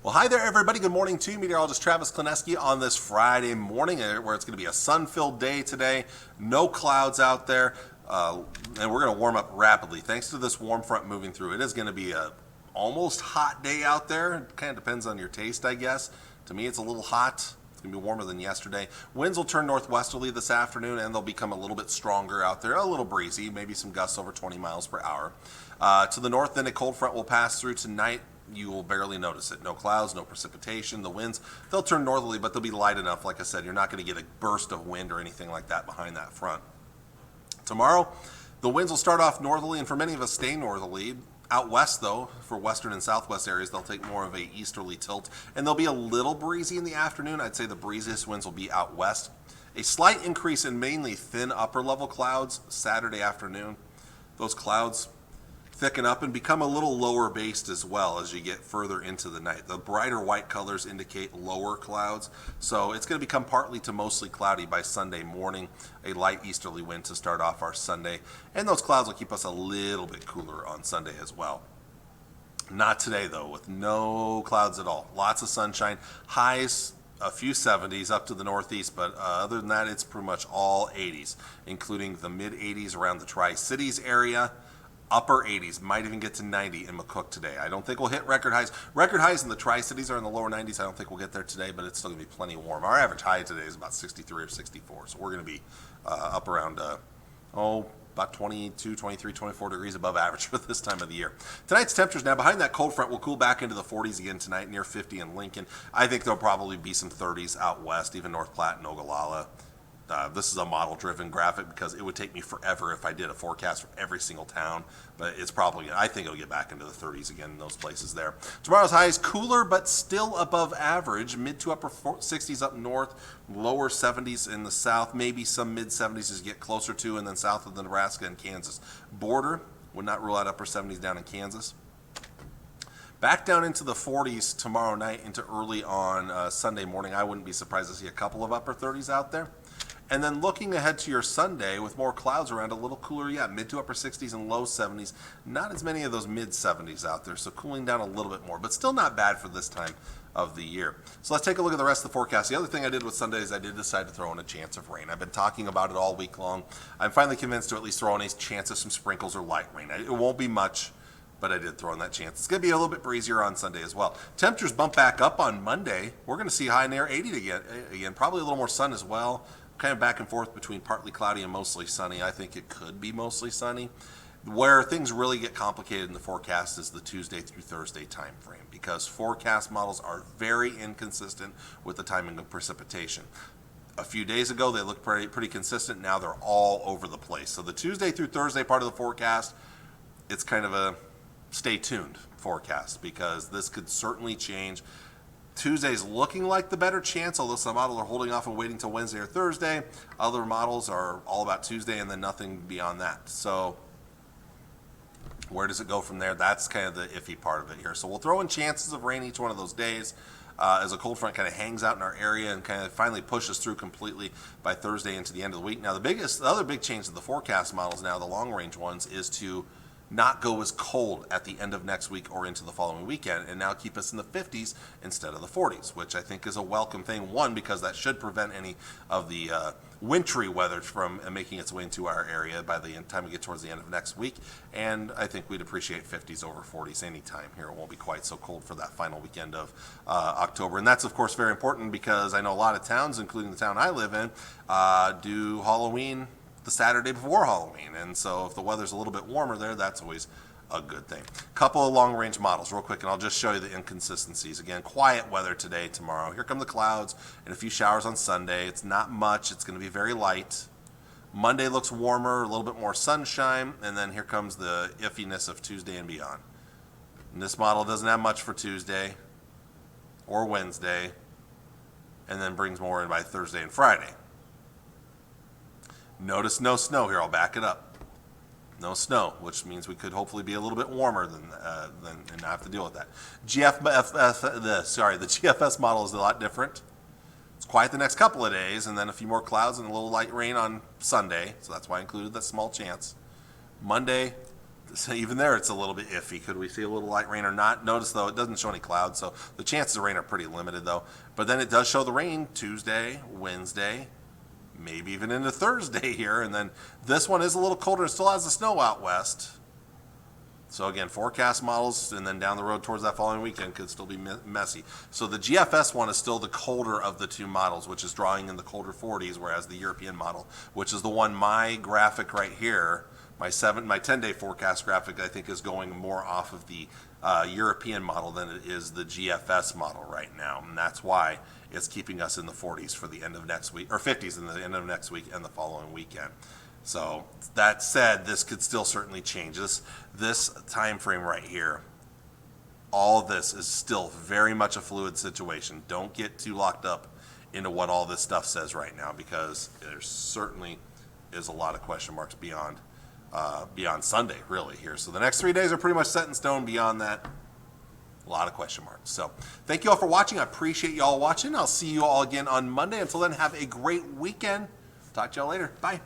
Well, hi there, everybody. Good morning to you. Meteorologist Travis Klineski on this Friday morning, where it's going to be a sun-filled day today. No clouds out there, and we're going to warm up rapidly thanks to this warm front moving through. It is going to be a almost hot day out there. It kind of depends on your taste, I guess. To me, it's a little hot. It's going to be warmer than yesterday. Winds will turn northwesterly this afternoon, and they'll become a little bit stronger out there. A little breezy, maybe some gusts over 20 miles per hour. To the north, then a cold front will pass through tonight. You will barely notice it. No clouds, no precipitation. The winds, they'll turn northerly, but they'll be light enough. Like I said, you're not going to get a burst of wind or anything like that behind that front. Tomorrow, the winds will start off northerly, and for many of us, stay northerly. Out west, though, for western and southwest areas, they'll take more of a easterly tilt, and they'll be a little breezy in the afternoon. I'd say the breeziest winds will be out west. A slight increase in mainly thin upper-level clouds Saturday afternoon. Those clouds thicken up and become a little lower based as well as you get further into the night. The brighter white colors indicate lower clouds, so it's going to become partly to mostly cloudy by Sunday morning. A light easterly wind to start off our Sunday, and those clouds will keep us a little bit cooler on Sunday as well. Not today, though, with no clouds at all. Lots of sunshine, highs a few 70s up to the northeast, but other than that, it's pretty much all 80s, including the mid 80s around the Tri-Cities area. Upper 80s, might even get to 90 in McCook today. I don't think we'll hit record highs. Record highs in the Tri-Cities are in the lower 90s. I don't think we'll get there today, but it's still going to be plenty warm. Our average high today is about 63 or 64, so we're going to be up around, about 22, 23, 24 degrees above average for this time of the year. Tonight's temperatures now behind that cold front will cool back into the 40s again tonight, near 50 in Lincoln. I think there'll probably be some 30s out west, even North Platte and Ogallala. This is a model-driven graphic because it would take me forever if I did a forecast for every single town, but it's probably, I think it'll get back into the 30s again in those places there. Tomorrow's high is cooler, but still above average, mid to upper 60s up north, lower 70s in the south, maybe some mid-70s as you get closer to, and then south of the Nebraska and Kansas border. Would not rule out upper 70s down in Kansas. Back down into the 40s tomorrow night into early on Sunday morning. I wouldn't be surprised to see a couple of upper 30s out there. And then looking ahead to your Sunday with more clouds around, a little cooler, mid to upper 60s and low 70s. Not as many of those mid 70s out there, so cooling down a little bit more, but still not bad for this time of the year. So let's take a look at the rest of the forecast. The other thing I did with Sunday is I did decide to throw in a chance of rain. I've been talking about it all week long. I'm finally convinced to at least throw in a chance of some sprinkles or light rain. It won't be much, but I did throw in that chance. It's going to be a little bit breezier on Sunday as well. Temperatures bump back up on Monday. We're going to see high near 80 again, probably a little more sun as well. Kind of back and forth between partly cloudy and mostly sunny. I think it could be mostly sunny. Where things really get complicated in the forecast is the Tuesday through Thursday time frame, because forecast models are very inconsistent with the timing of precipitation. A few days ago, they looked pretty consistent. Now they're all over the place. So the Tuesday through Thursday part of the forecast, it's kind of a stay tuned forecast, because this could certainly change. Tuesday's looking like the better chance, although some models are holding off and waiting till Wednesday or Thursday. Other models are all about Tuesday and then nothing beyond that. So where does it go from there? That's kind of the iffy part of it here. So we'll throw in chances of rain each one of those days as a cold front kind of hangs out in our area and kind of finally pushes through completely by Thursday into the end of the week. Now the other big change to the forecast models now, the long range ones, is to not go as cold at the end of next week or into the following weekend, and now keep us in the 50s instead of the 40s, which I think is a welcome thing. One, because that should prevent any of the wintry weather from making its way into our area by the time we get towards the end of next week. And I think we'd appreciate 50s over 40s anytime here. It won't be quite so cold for that final weekend of October. And that's, of course, very important, because I know a lot of towns, including the town I live in, do Halloween the Saturday before Halloween, and so if the weather's a little bit warmer there, that's always a good thing. Couple of long-range models real quick, and I'll just show you the inconsistencies. Again, quiet weather today, tomorrow. Here come the clouds and a few showers on Sunday. It's not much. It's going to be very light. Monday looks warmer, a little bit more sunshine, and then here comes the iffiness of Tuesday and beyond. And this model doesn't have much for Tuesday or Wednesday, and then brings more in by Thursday and Friday. Notice no snow here. I'll back it up. No snow, which means we could hopefully be a little bit warmer than and not have to deal with that. The GFS model is a lot different. It's quiet the next couple of days, and then a few more clouds and a little light rain on Sunday. So that's why I included that small chance. Monday, So even there, it's a little bit iffy. Could we see a little light rain or not? Notice, though, it doesn't show any clouds, so the chances of rain are pretty limited, though. But then it does show the rain Tuesday, Wednesday, maybe even into Thursday here. And then this one is a little colder and still has the snow out west. So again, forecast models, and then down the road towards that following weekend could still be messy. So the GFS one is still the colder of the two models, which is drawing in the colder 40s, whereas the European model, which is the one my graphic right here, my 10-day forecast graphic, I think is going more off of the European model than it is the GFS model right now, and that's why it's keeping us in the 40s for the end of next week, or 50s in the end of next week and the following weekend. So that said, this could still certainly change. This time frame right here, all this is still very much a fluid situation. Don't get too locked up into what all this stuff says right now, because there certainly is a lot of question marks beyond Sunday, really, here. So the next 3 days are pretty much set in stone. Beyond that, a lot of question marks. So thank you all for watching. I appreciate you all watching. I'll see you all again on Monday. Until then, have a great weekend. Talk to y'all later. Bye.